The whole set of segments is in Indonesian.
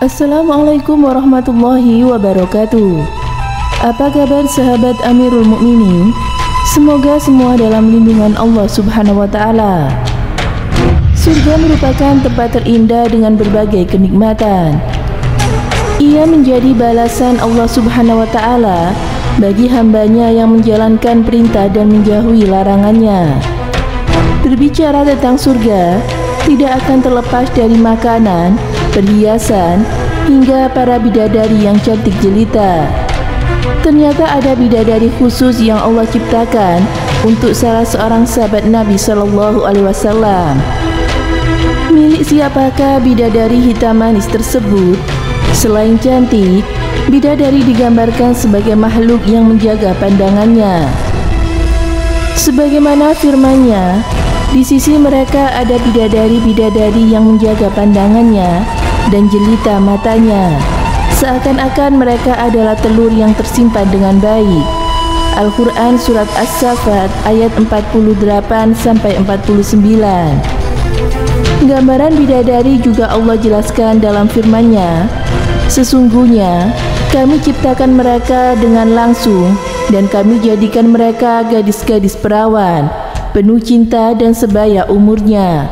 Assalamualaikum warahmatullahi wabarakatuh. Apa kabar sahabat Amirul Mukminin? Semoga semua dalam lindungan Allah Subhanahu wa Ta'ala. Surga merupakan tempat terindah dengan berbagai kenikmatan. Ia menjadi balasan Allah Subhanahu wa Ta'ala bagi hambanya yang menjalankan perintah dan menjauhi larangannya. Berbicara tentang surga, tidak akan terlepas dari makanan, perhiasan, hingga para bidadari yang cantik jelita. Ternyata ada bidadari khusus yang Allah ciptakan untuk salah seorang sahabat Nabi Shallallahu Alaihi Wasallam. Milik siapakah bidadari hitam manis tersebut? Selain cantik, bidadari digambarkan sebagai makhluk yang menjaga pandangannya. Sebagaimana firman-Nya, di sisi mereka ada bidadari-bidadari yang menjaga pandangannya dan jelita matanya, seakan-akan mereka adalah telur yang tersimpan dengan baik. Al-Quran Surat As-Saffat ayat 48-49. Gambaran bidadari juga Allah jelaskan dalam firman-Nya, sesungguhnya kami ciptakan mereka dengan langsung dan kami jadikan mereka gadis-gadis perawan, penuh cinta dan sebaya umurnya.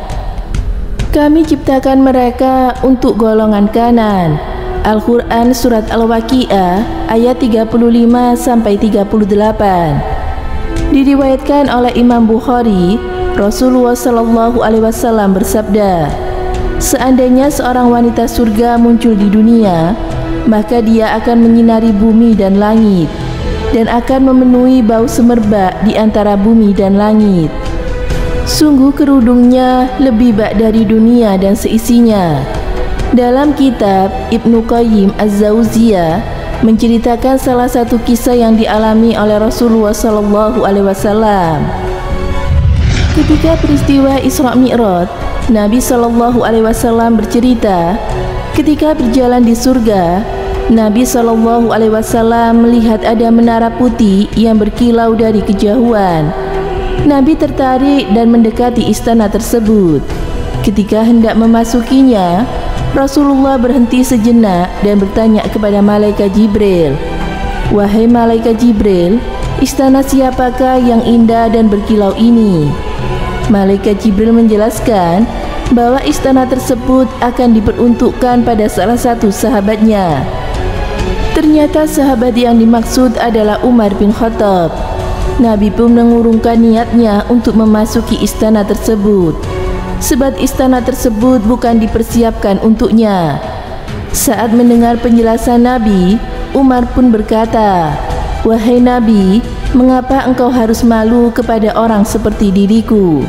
Kami ciptakan mereka untuk golongan kanan. Al-Quran Surat Al-Waqi'ah ayat 35-38. Diriwayatkan oleh Imam Bukhari, Rasulullah Shallallahu Alaihi Wasallam bersabda, seandainya seorang wanita surga muncul di dunia, maka dia akan menyinari bumi dan langit dan akan memenuhi bau semerbak di antara bumi dan langit. Sungguh kerudungnya lebih bak dari dunia dan seisinya. Dalam kitab Ibnu Qayyim Az-Zauziyah menceritakan salah satu kisah yang dialami oleh Rasulullah Shallallahu Alaihi Wasallam. Ketika peristiwa Isra Mi'raj, Nabi Shallallahu Alaihi Wasallam bercerita, ketika berjalan di surga, Nabi Shallallahu Alaihi Wasallam melihat ada menara putih yang berkilau dari kejauhan. Nabi tertarik dan mendekati istana tersebut. Ketika hendak memasukinya, Rasulullah berhenti sejenak dan bertanya kepada Malaikat Jibril, "Wahai Malaikat Jibril, istana siapakah yang indah dan berkilau ini?" Malaikat Jibril menjelaskan bahwa istana tersebut akan diperuntukkan pada salah satu sahabatnya. Ternyata sahabat yang dimaksud adalah Umar bin Khattab. Nabi pun mengurungkan niatnya untuk memasuki istana tersebut, sebab istana tersebut bukan dipersiapkan untuknya. Saat mendengar penjelasan Nabi, Umar pun berkata, "Wahai Nabi, mengapa engkau harus malu kepada orang seperti diriku?"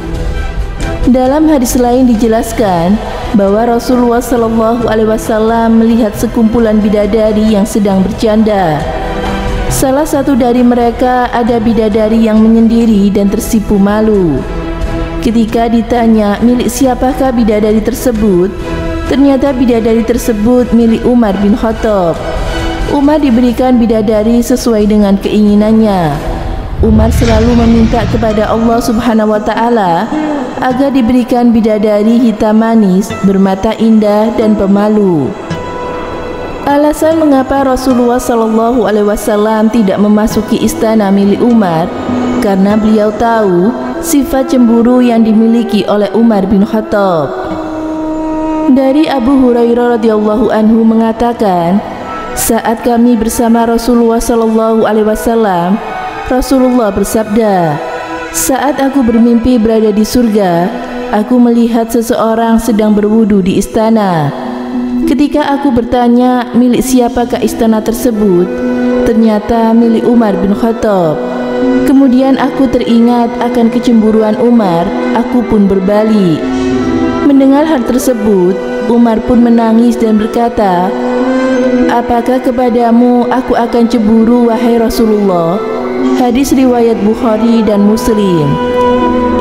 Dalam hadis lain dijelaskan bahwa Rasulullah Shallallahu Alaihi Wasallam melihat sekumpulan bidadari yang sedang bercanda. Salah satu dari mereka ada bidadari yang menyendiri dan tersipu malu. Ketika ditanya milik siapakah bidadari tersebut, ternyata bidadari tersebut milik Umar bin Khattab. Umar diberikan bidadari sesuai dengan keinginannya. Umar selalu meminta kepada Allah Subhanahu wa Ta'ala agar diberikan bidadari hitam manis, bermata indah dan pemalu. Alasan mengapa Rasulullah Shallallahu Alaihi Wasallam tidak memasuki istana milik Umar, karena beliau tahu sifat cemburu yang dimiliki oleh Umar bin Khattab. Dari Abu Hurairah radhiyallahu anhu mengatakan, saat kami bersama Rasulullah Shallallahu Alaihi Wasallam, Rasulullah bersabda, saat aku bermimpi berada di surga, aku melihat seseorang sedang berwudu di istana. Ketika aku bertanya milik siapakah istana tersebut, ternyata milik Umar bin Khattab. Kemudian aku teringat akan kecemburuan Umar, aku pun berbalik. Mendengar hal tersebut, Umar pun menangis dan berkata, "Apakah kepadamu aku akan cemburu, wahai Rasulullah?" Hadis riwayat Bukhari dan Muslim.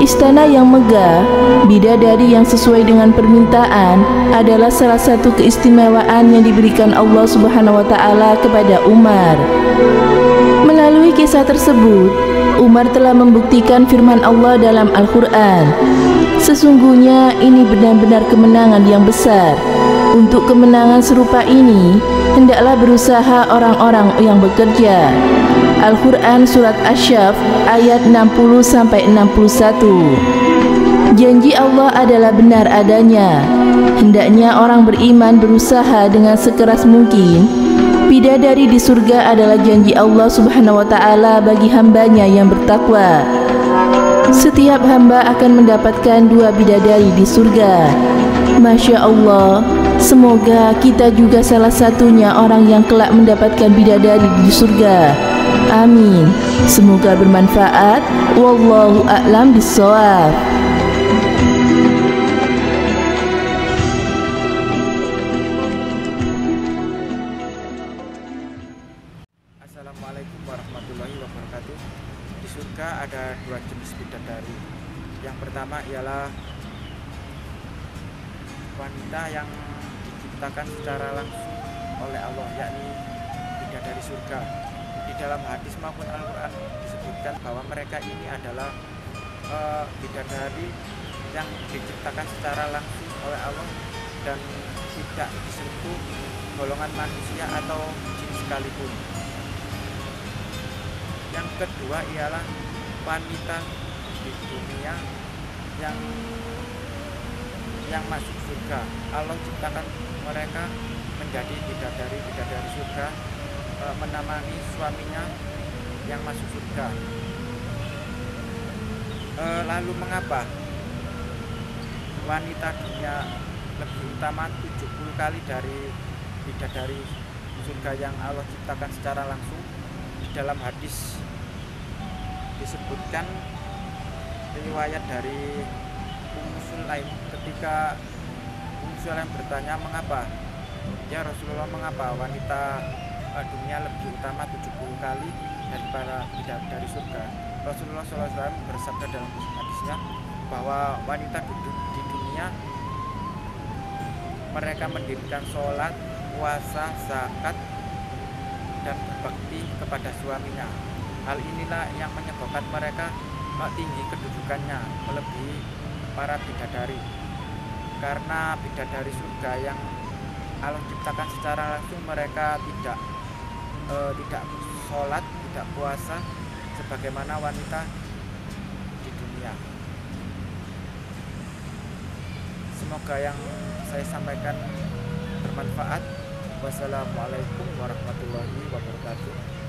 Istana yang megah, bidadari yang sesuai dengan permintaan adalah salah satu keistimewaan yang diberikan Allah Subhanahu wa Ta'ala kepada Umar. Melalui kisah tersebut, Umar telah membuktikan firman Allah dalam Al-Quran. Sesungguhnya ini benar-benar kemenangan yang besar. Untuk kemenangan serupa ini, hendaklah berusaha orang-orang yang bekerja. Al-Quran Surat Asy-Syaff ayat 60-61. Janji Allah adalah benar adanya. Hendaknya orang beriman berusaha dengan sekeras mungkin. Bidadari di surga adalah janji Allah Subhanahu wa Ta'ala bagi hambanya yang bertakwa. Setiap hamba akan mendapatkan 2 bidadari di surga. Masya Allah, semoga kita juga salah satunya orang yang kelak mendapatkan bidadari di surga. Amin. Semoga bermanfaat. Wallahu a'lam bishawab. Assalamualaikum warahmatullahi wabarakatuh. Di surga ada 2 jenis bidadari. Yang pertama ialah wanita yang diciptakan secara langsung oleh Allah, yakni bidadari surga. Di dalam hadis maupun Al-Quran disebutkan bahwa mereka ini adalah bidadari yang diciptakan secara langsung oleh Allah dan tidak disentuh golongan manusia atau jin sekalipun. Yang kedua ialah wanita di dunia yang masuk surga. Allah ciptakan mereka menjadi bidadari surga, menemani suaminya yang masuk surga. Lalu mengapa wanita dunia lebih utama 70 kali dari bidadari surga yang Allah ciptakan secara langsung? Di dalam hadis disebutkan riwayat dari Ummu Sulaim, ketika Ummu Sulaim bertanya, mengapa ya Rasulullah, mengapa wanita dunia lebih utama 70 kali daripada bidadari surga? Rasulullah SAW bersabda dalam hadisnya bahwa wanita di dunia mereka mendirikan sholat, puasa, zakat, dan berbakti kepada suaminya. Hal inilah yang menyebabkan mereka tinggi kedudukannya melebihi para bidadari. Karena bidadari surga yang Allah ciptakan secara langsung, mereka tidak sholat, tidak puasa sebagaimana wanita di dunia. Semoga yang saya sampaikan bermanfaat. Wassalamualaikum warahmatullahi wabarakatuh.